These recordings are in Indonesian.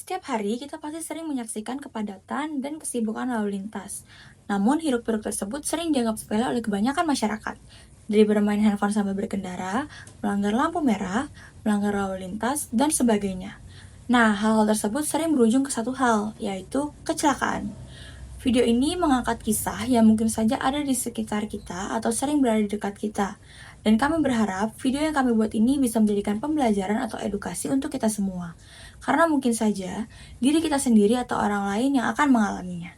Setiap hari kita pasti sering menyaksikan kepadatan dan kesibukan lalu lintas. Namun hiruk-pikuk tersebut sering dianggap sepele oleh kebanyakan masyarakat. Dari bermain handphone sampai berkendara, melanggar lampu merah, melanggar lalu lintas, dan sebagainya. Nah, hal-hal tersebut sering berujung ke satu hal, yaitu kecelakaan. Video ini mengangkat kisah yang mungkin saja ada di sekitar kita atau sering berada di dekat kita. Dan kami berharap video yang kami buat ini bisa menjadikan pembelajaran atau edukasi untuk kita semua. Karena mungkin saja diri kita sendiri atau orang lain yang akan mengalaminya.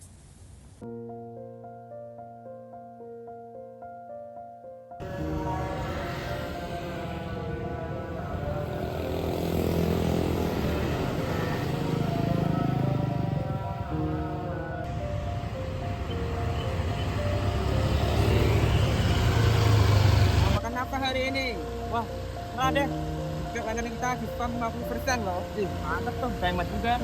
Mau makan apa hari ini? Wah, nggak deh. Juga langganan kita diskon 50% loh. Ih, mantep tuh, hemat juga.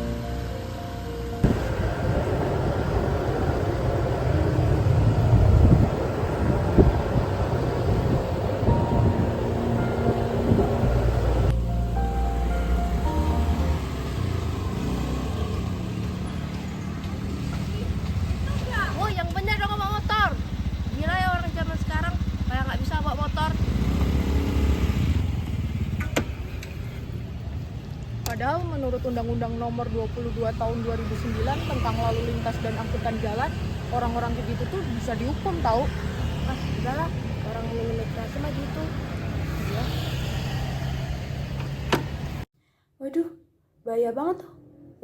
Oh, yang bener dong bawa motor. Gila ya orang zaman sekarang, kayak nggak bisa bawa motor. Padahal menurut Undang-Undang Nomor 22 Tahun 2009 tentang lalu lintas dan angkutan jalan, orang-orang begitu tuh bisa dihukum tahu. Ah, udahlah, orang imigrasi mah gitu. Ya. Waduh, bahaya banget tuh.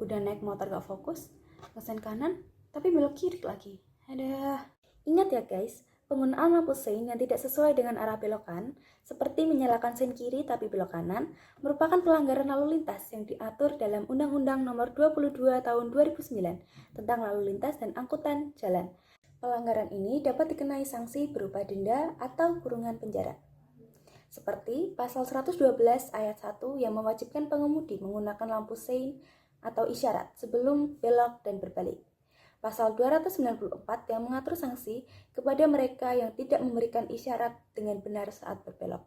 Udah naik motor gak fokus, ngesen kanan, tapi belok kiri lagi. Ada. Ingat ya guys, penggunaan lampu sein yang tidak sesuai dengan arah belokan, seperti menyalakan sein kiri tapi belok kanan, merupakan pelanggaran lalu lintas yang diatur dalam Undang-Undang Nomor 22 Tahun 2009 tentang lalu lintas dan angkutan jalan. Pelanggaran ini dapat dikenai sanksi berupa denda atau kurungan penjara. Seperti pasal 112 ayat 1 yang mewajibkan pengemudi menggunakan lampu sein atau isyarat sebelum belok dan berbalik. Pasal 294 yang mengatur sanksi kepada mereka yang tidak memberikan isyarat dengan benar saat berbelok.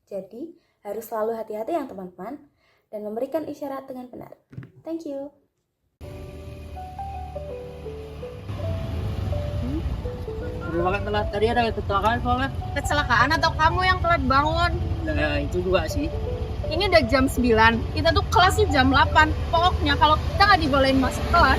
Jadi, harus selalu hati-hati ya teman-teman dan memberikan isyarat dengan benar. Thank you. Udah makan telat tadi ada kecelakaan soalnya. Kecelakaan atau kamu yang telat bangun? Nah, itu juga sih. Ini udah jam 9, kita tuh kelasnya jam 8. Pokoknya kalau kita nggak dibolehin masuk kelas,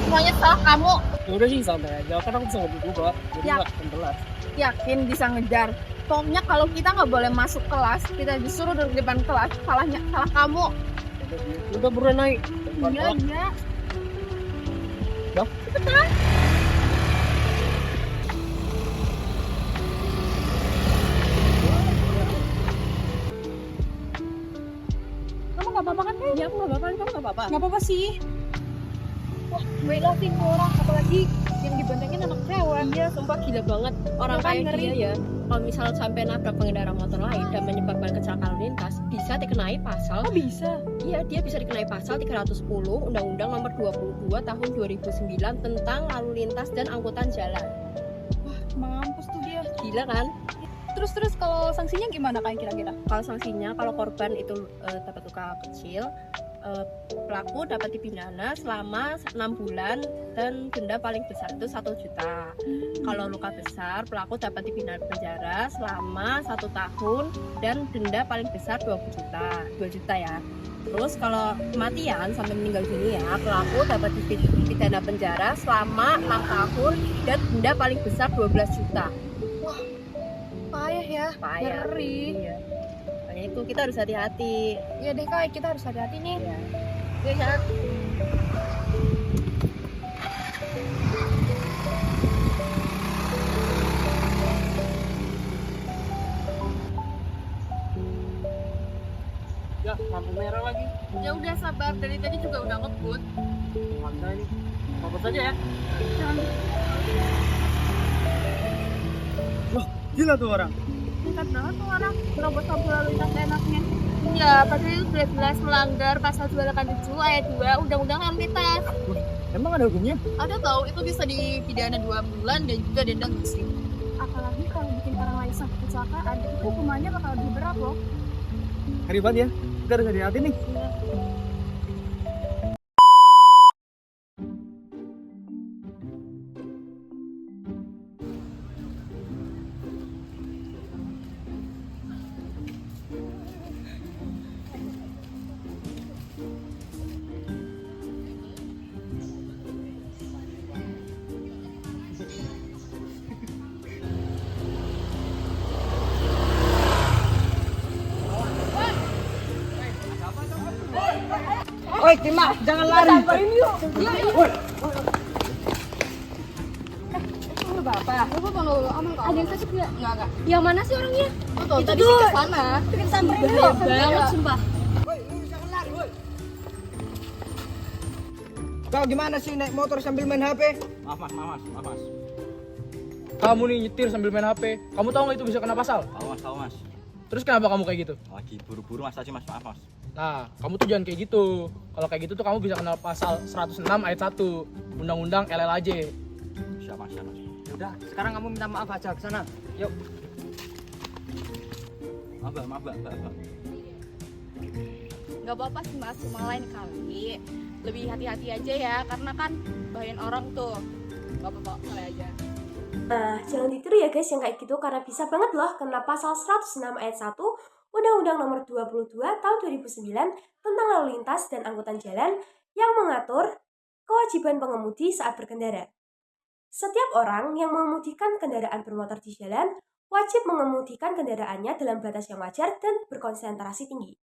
semuanya salah kamu. Ya udah sih santai aja, kan aku bisa ngejar juga. Jadi Ya. nggak akan telat. Yakin bisa ngejar. Pokoknya kalau kita nggak boleh masuk kelas, kita disuruh duduk di depan kelas, salahnya salah kamu. Udah buruan naik. Iya, iya. Dah. Cepetan. Kamu nggak apa-apa kan? Iya, aku nggak apa-apa, kamu nggak apa-apa. Nggak apa-apa sih. Wah, belokin orang, apalagi yang dibentengin anak cewek. Iya, sumpah gila banget orang Ya kan, kayak ngeri. dia ya. Kalau misal sampai nabrak pengendara motor lain dan menyebabkan kecelakaan lalu lintas, bisa dikenai pasal. Oh bisa? Iya, dia bisa dikenai pasal 310 Undang-Undang Nomor 22 Tahun 2009 tentang lalu lintas dan angkutan jalan. Mampus tuh dia. Gila kan? Terus kalau sanksinya gimana kayak kira-kira? Kalau sanksinya, kalau korban itu dapat luka kecil, pelaku dapat dipidana selama 6 bulan dan denda paling besar itu 1 juta. Kalau luka besar, pelaku dapat dipidana penjara selama 1 tahun dan denda paling besar 2 juta ya. Terus kalau kematian sampai meninggal dunia, pelaku dapat dipidana penjara selama 6 tahun dan denda paling besar 12 juta. Payah ya. Payah. Ngeri. Iya. Makanya itu kita harus hati-hati. Ya deh kak, kita harus hati-hati nih. Ya. Ya, ya. Ya, lampu merah lagi. Ya udah sabar, dari tadi juga udah ngebut. Mana ini? Fokus aja ya. Loh, gila tuh orang. Nekat banget tuh orang nerobos lampu lalu lintas enaknya. Ya, padahal itu jelas melanggar pasal 287 ayat 2 Undang-Undang Lalu Lintas. Emang ada hukumnya? Ada tahu itu bisa dipidana 2 bulan dan juga denda kursi. Apalagi kalau bikin orang lain sampai kecelakaan, itu hukumannya bakal lebih berat loh. Ngeri banget ya. Kita harus hati-hati nih. Oi, Tima, jangan lari. Samperin yuk. Yuk. Bapak. Bapak lo aman kok. Ada yang sakit nggak? Nggak. Yang mana sih orangnya? Itu tadi sih ke sana. Kita samperin yuk. Banget sumpah. Woi, lu jangan lari, woi. Kau gimana sih naik motor sambil main HP? Maaf mas. Kamu nih nyetir sambil main HP. Kamu tahu nggak itu bisa kena pasal? Tahu mas. Terus kenapa kamu kayak gitu? Lagi buru-buru mas tadi mas, maaf mas. Nah, kamu tuh jangan kayak gitu. Kalau kayak gitu tuh kamu bisa kena pasal 106 ayat 1 Undang-Undang LLAJ. Siap mas. Udah, sekarang kamu minta maaf aja ke sana. Yuk. Maaf, Mbak. Nggak apa-apa sih mas, cuma lain kali lebih hati-hati aja ya, karena kan bahayain orang tuh. Nggak apa-apa, kali aja. Nah, jangan ditiru ya guys yang kayak gitu karena bisa banget loh kena pasal 106 ayat 1 Undang-Undang Nomor 22 Tahun 2009 tentang lalu lintas dan angkutan jalan yang mengatur kewajiban pengemudi saat berkendara. Setiap orang yang mengemudikan kendaraan bermotor di jalan wajib mengemudikan kendaraannya dalam batas yang wajar dan berkonsentrasi tinggi.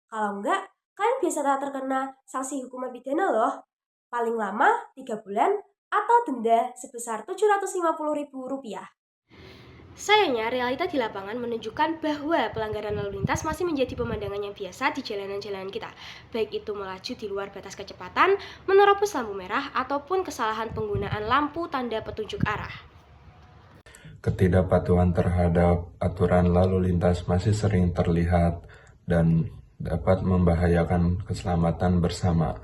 Kalau enggak, kalian bisa terkena sanksi hukuman pidana loh. Paling lama 3 bulan atau denda sebesar Rp750.000. Sayangnya, realita di lapangan menunjukkan bahwa pelanggaran lalu lintas masih menjadi pemandangan yang biasa di jalanan-jalanan kita, baik itu melaju di luar batas kecepatan, menerobos lampu merah, ataupun kesalahan penggunaan lampu tanda petunjuk arah. Ketidakpatuhan terhadap aturan lalu lintas masih sering terlihat dan dapat membahayakan keselamatan bersama.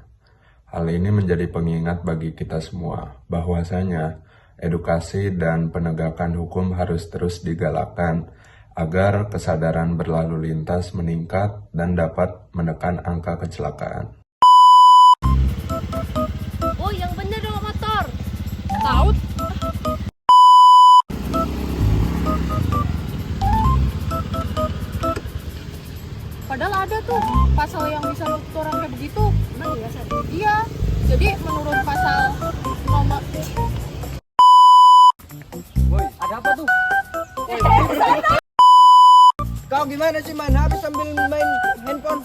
Hal ini menjadi pengingat bagi kita semua, bahwasanya edukasi dan penegakan hukum harus terus digalakkan agar kesadaran berlalu lintas meningkat dan dapat menekan angka kecelakaan. Oh, yang bener dong motor. Tahu? Padahal ada tuh pasal yang bisa nuntut orang kayak begitu. Emang iya, iya. Jadi menurut pasal nomor Woi, ada apa tuh? Kau gimana sih main HP sambil main handphone?